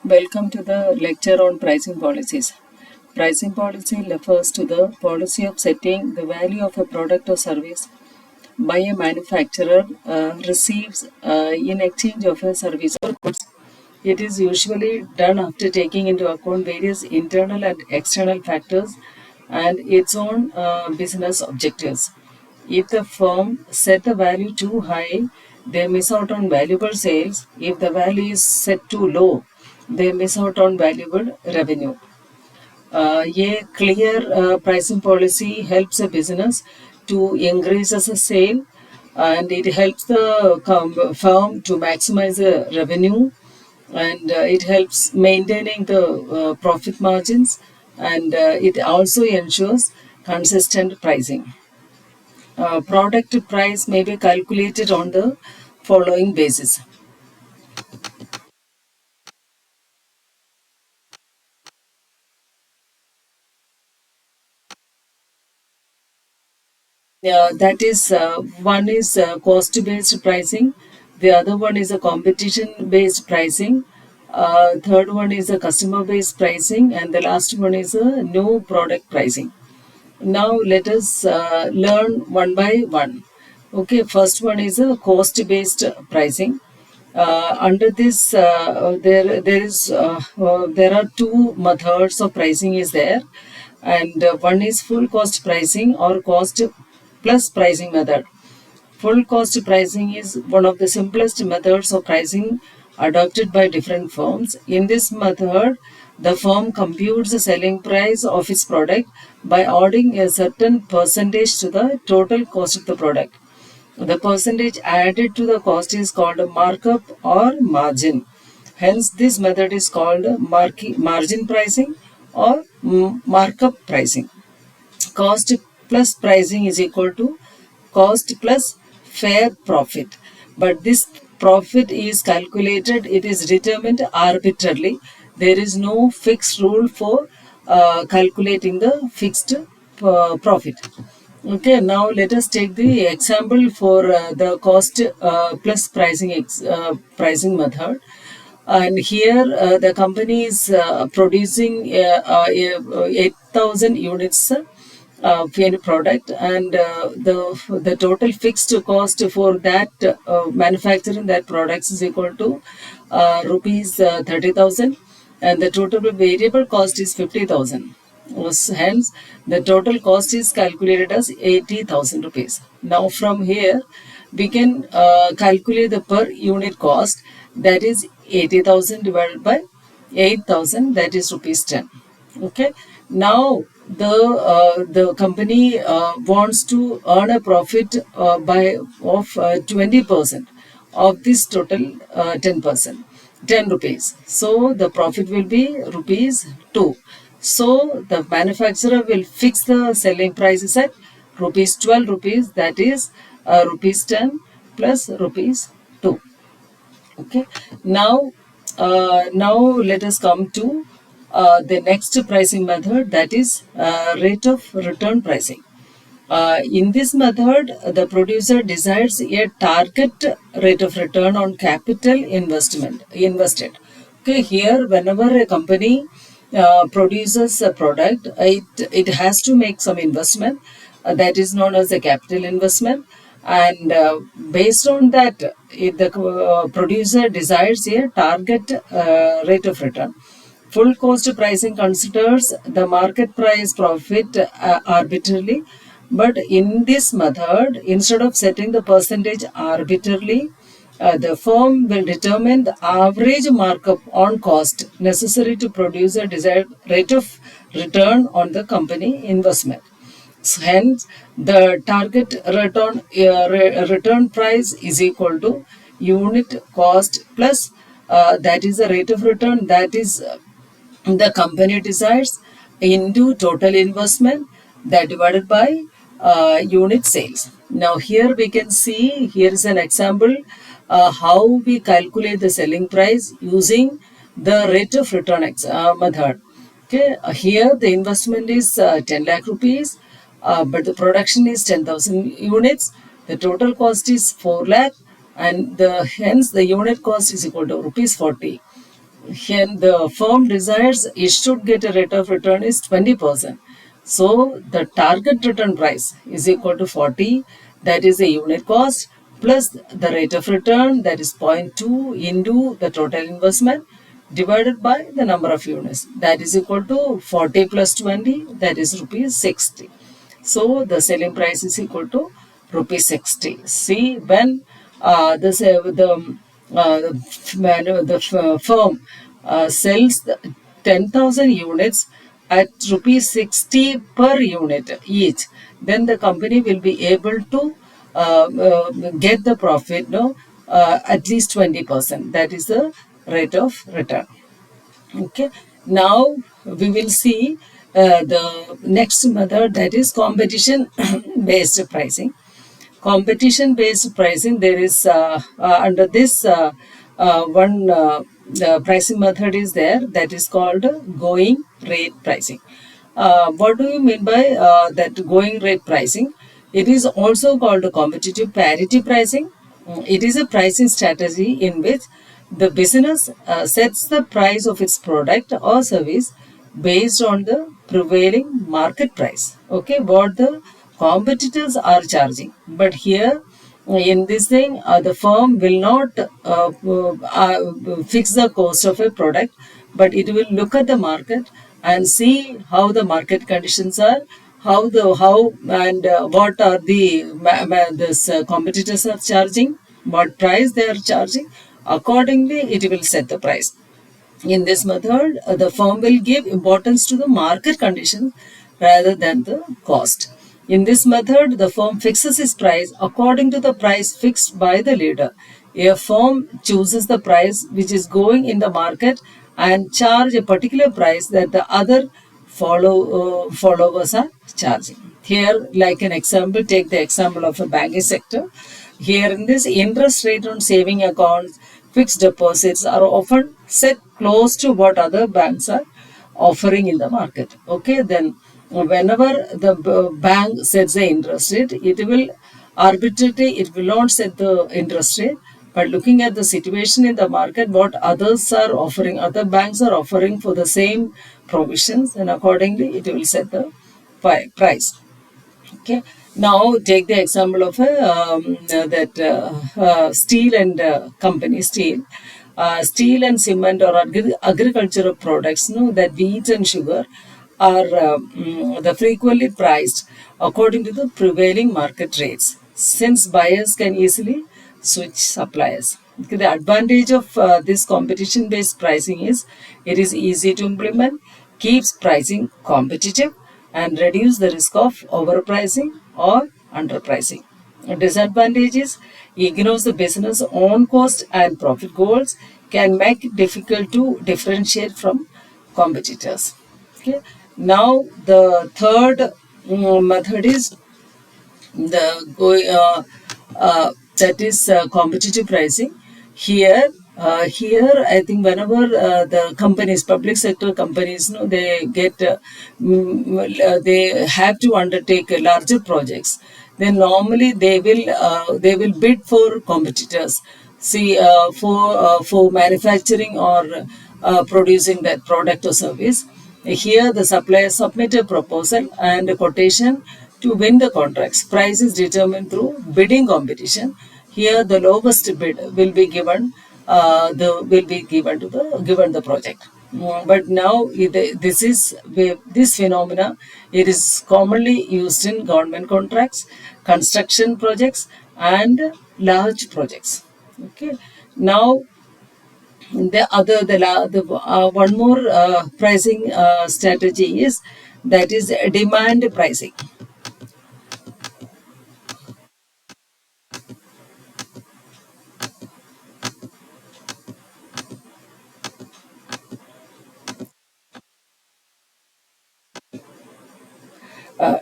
Welcome to the lecture on pricing policies. Pricing policy refers to the policy of setting the value of a product or service by a manufacturer receives in exchange of a service or goods. It is usually done after taking into account various internal and external factors and its own business objectives. If the firm set the value too high, they miss out on valuable sales. If the value is set too low, they miss out on valuable revenue. A clear pricing policy helps a business to increase as a sale, and it helps the firm to maximize the revenue, and it helps maintaining the profit margins, and it also ensures consistent pricing. Product price may be calculated on the following basis. That is, one is cost based pricing, the other one is a competition based pricing, third one is a customer based pricing, and the last one is a new product pricing. Now let us learn one by one. Okay, first one is a cost based pricing. Under this, there are two methods of pricing is there, and one is full cost pricing or cost plus pricing method. Full cost pricing is one of the simplest methods of pricing adopted by different firms. In this method, the firm computes the selling price of its product by adding a certain percentage to the total cost of the product. The percentage added to the cost is called a markup or margin. Hence, this method is called margin pricing or markup pricing. Cost plus pricing is equal to cost plus fair profit. But this profit is calculated, it is determined arbitrarily. There is no fixed rule for calculating the fixed profit. Okay, now let us take the example for the cost plus pricing method. And here the company is producing 8,000 units of any product, and the total fixed cost for that manufacturing that products is equal to rupees 30,000, and the total variable cost is 50,000. Hence, the total cost is calculated as 80,000 rupees. Now, from here, we can calculate the per unit cost, that is 80,000 divided by 8,000, that is rupees 10. Okay. Now, the company wants to earn a profit of 20% of this total 10%. 10 rupees. So the profit will be rupees 2. So the manufacturer will fix the selling prices at rupees 12 rupees, that is rupees 10 plus rupees 2. Okay. Now let us come to the next pricing method, that is rate of return pricing. In this method, the producer decides a target rate of return on capital invested. Okay, here whenever a company produces a product, it has to make some investment that is known as a capital investment, and based on that, the producer decides a target rate of return. Full cost pricing considers the market price profit arbitrarily, but in this method, instead of setting the percentage arbitrarily, the firm will determine the average markup on cost necessary to produce a desired rate of return on the company investment. So hence, the target return price is equal to unit cost plus that is the rate of return, that is the company decides, into total investment, that divided by unit sales. Now here we can see, here is an example how we calculate the selling price using the rate of return method. Okay, here the investment is 10 lakh rupees, but the production is 10,000 units. The total cost is 4 lakh, and hence the unit cost is equal to rupees 40. here the firm desires it should get a rate of return is 20%. So the target return price is equal to 40, that is the unit cost, plus the rate of return, that is 0.2 into the total investment, divided by the number of units, that is equal to 40 plus 20, that is rupees 60. So the selling price is equal to rupees 60. See, when the firm sells 10,000 units at rupees 60 per unit each, then the company will be able to get the profit, no, at least 20%. That is the rate of return. Okay. Now we will see the next method, that is competition based pricing. Competition based pricing, there is under this one the pricing method is there, that is called going rate pricing. What do you mean by that going rate pricing? It is also called competitive parity pricing. It is a pricing strategy in which the business sets the price of its product or service based on the prevailing market price. Okay, what the competitors are charging. But here, in this thing, the firm will not fix the cost of a product, but it will look at the market and see how the market conditions are, how and what are the this competitors are charging, what price they are charging. Accordingly, it will set the price. In this method, the firm will give importance to the market conditions rather than the cost. In this method, the firm fixes its price according to the price fixed by the leader. A firm chooses the price which is going in the market and charge a particular price that the other followers are charging. Here, like an example, take the example of a banking sector. Here in this, interest rate on saving accounts, fixed deposits are often set close to what other banks are offering in the market. Okay, then whenever the bank sets the interest rate, it will arbitrarily, it will not set the interest rate, but looking at the situation in the market, what others are offering, other banks are offering for the same provisions, and accordingly it will set the price. Okay. Now take the example of that steel and company steel. Steel and cement or agricultural products, no, that wheat and sugar are the frequently priced according to the prevailing market rates, since buyers can easily switch suppliers. Okay, the advantage of this competition based pricing is it is easy to implement, keeps pricing competitive, and reduce the risk of overpricing or underpricing. Disadvantages: ignores the business own cost and profit goals, can make it difficult to differentiate from competitors. Okay. Now the third method is the that is competitive pricing. Here I think whenever the companies, public sector companies, no, they get they have to undertake larger projects, then normally they will bid for competitors. See, for manufacturing or producing that product or service. Here, the supplier submit a proposal and a quotation to win the contracts. Price is determined through bidding competition. Here, the lowest bid will be given. Given the project. But now this phenomena, it is commonly used in government contracts, construction projects, and large projects. Okay. Now the one more pricing strategy is, that is demand pricing.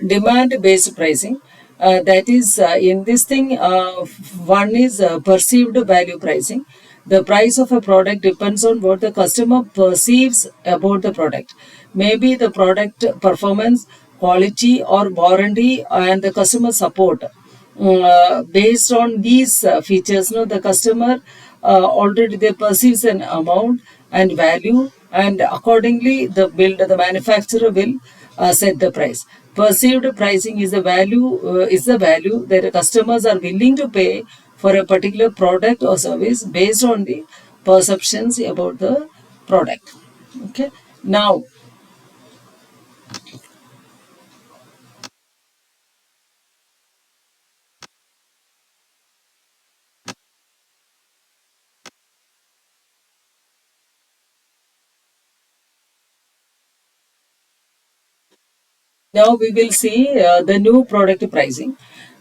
Demand based pricing, that is in this thing, one is perceived value pricing. The price of a product depends on what the customer perceives about the product. Maybe the product performance, quality, or warranty, and the customer support. Based on these features, no, the customer already they perceives an amount and value, and accordingly the manufacturer will set the price. Perceived pricing is the value that the customers are willing to pay for a particular product or service based on the perceptions about the product. Okay. Now we will see the new product pricing.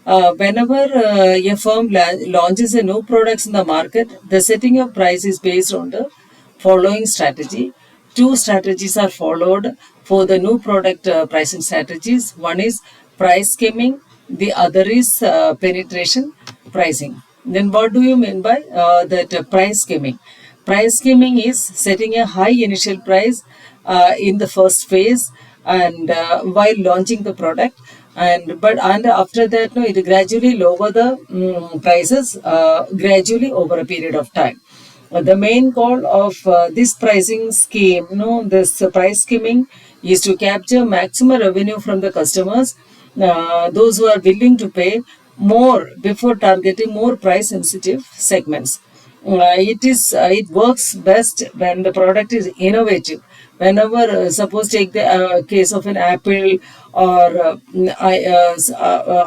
Whenever a firm launches a new products in the market, the setting of price is based on the following strategy. Two strategies are followed for the new product pricing strategies. One is price skimming, the other is penetration pricing. Then what do you mean by that price skimming? Price skimming is setting a high initial price in the first phase and while launching the product, and after that no, it gradually lower the prices gradually over a period of time. The main goal of this pricing scheme, this price skimming, is to capture maximum revenue from the customers, those who are willing to pay more before targeting more price sensitive segments. It works best when the product is innovative. Whenever suppose take the case of an Apple or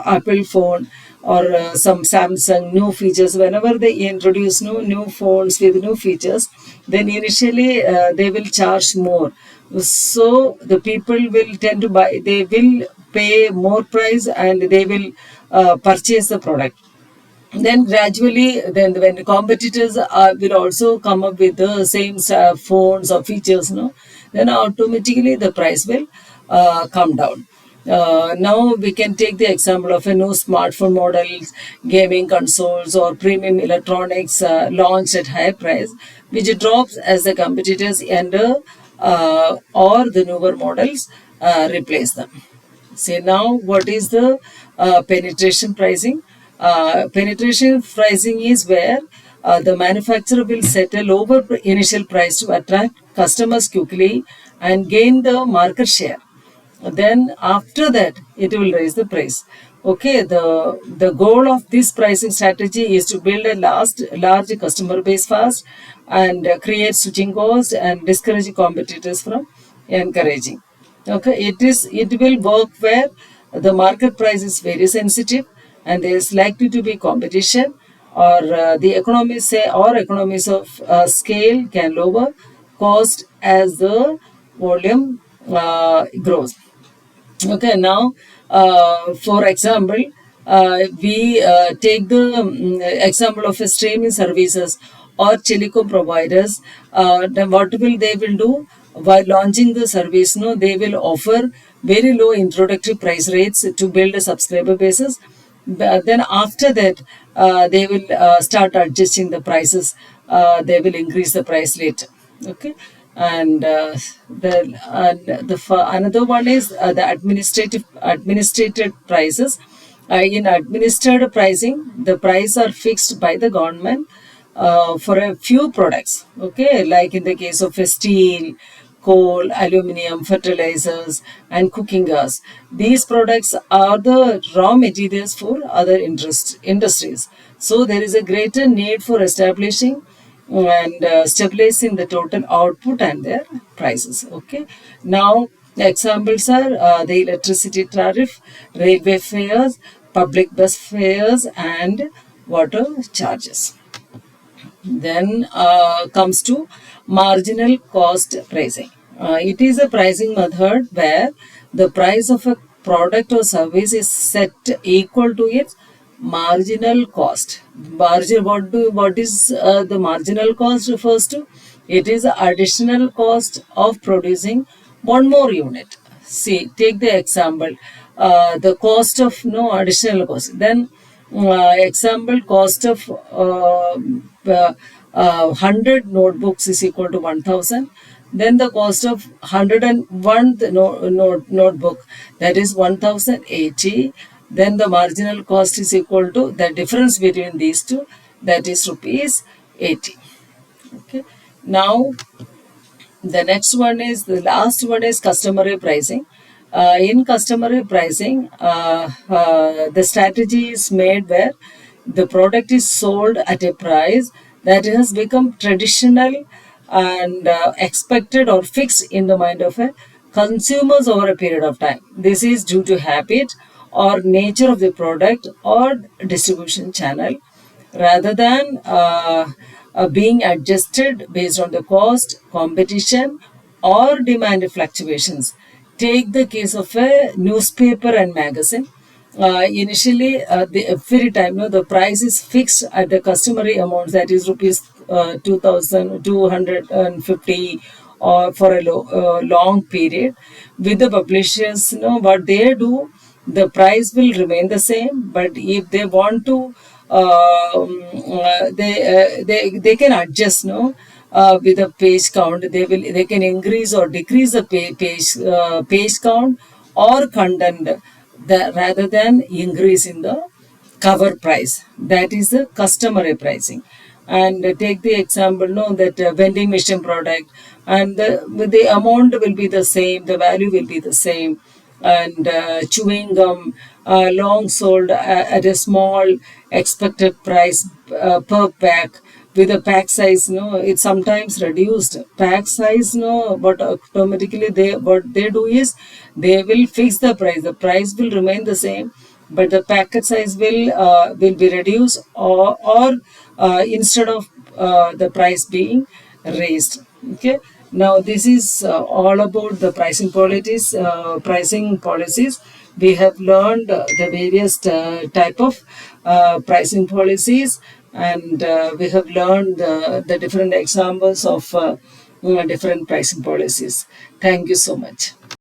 Apple phone or some Samsung new features. Whenever they introduce new phones with new features, then initially they will charge more, so the people will tend to buy, they will pay more price and they will purchase the product. Then gradually, then when the competitors will also come up with the same phones or features, then automatically the price will come down. Now we can take the example of a new smartphone models, gaming consoles or premium electronics launched at higher price, which drops as the competitors enter or the newer models replace them. Say now, what is the penetration pricing? Penetration pricing is where the manufacturer will set a lower initial price to attract customers quickly and gain the market share. Then after that, it will raise the price. Okay, the goal of this pricing strategy is to build a large customer base fast and create switching costs and discourage competitors from encouraging. Okay, it will work where the market price is very sensitive and there is likely to be competition, or the economies of scale can lower cost as the volume grows. Okay, now, for example, we take the example of a streaming services or telecom providers. Then what will they will do while launching the service? No, they will offer very low introductory price rates to build a subscriber basis. But then after that, they will start adjusting the prices. They will increase the price later. Okay, and another one is the administrated prices. In administered pricing, the price are fixed by the government for a few products. Okay, like in the case of steel, coal, aluminium, fertilizers, and cooking gas. These products are the raw materials for other industries. So there is a greater need for establishing and stabilizing the total output and their prices. Okay. Now, the examples are the electricity tariff, railway fares, public bus fares, and water charges. Then comes to marginal cost pricing. It is a pricing method where the price of a product or service is set equal to its marginal cost. What is the marginal cost refers to? It is the additional cost of producing one more unit. See, take the example, the cost of no additional cost. Then example, cost of 100 notebooks is equal to 1000. Then the cost of 101 notebook, that is 1080. Then the marginal cost is equal to the difference between these two, that is rupees 80. Okay. Now the next one is, the last one is customary pricing. In customary pricing, the strategy is made where the product is sold at a price that has become traditional and expected or fixed in the mind of a consumers over a period of time. This is due to habit or nature of the product or distribution channel, rather than being adjusted based on the cost, competition, or demand fluctuations. Take the case of a newspaper and magazine. Every time, the price is fixed at the customary amount, that is rupees 2,250, or for a long period. With the publishers, what they do, the price will remain the same, but if they want to, they can adjust, with the page count. They can increase or decrease the page count, or content, rather than increase in the cover price. That is the customary pricing. And take the example, that vending machine product, and the amount will be the same, the value will be the same. And chewing gum, long sold at a small expected price per pack, with the pack size, it's sometimes reduced pack size, but automatically what they do is, they will fix the price will remain the same, but the packet size will be reduced, or instead of the price being raised. Okay. Now this is all about the pricing policies. We have learned the various type of pricing policies, and we have learned the different examples of different pricing policies. Thank you so much.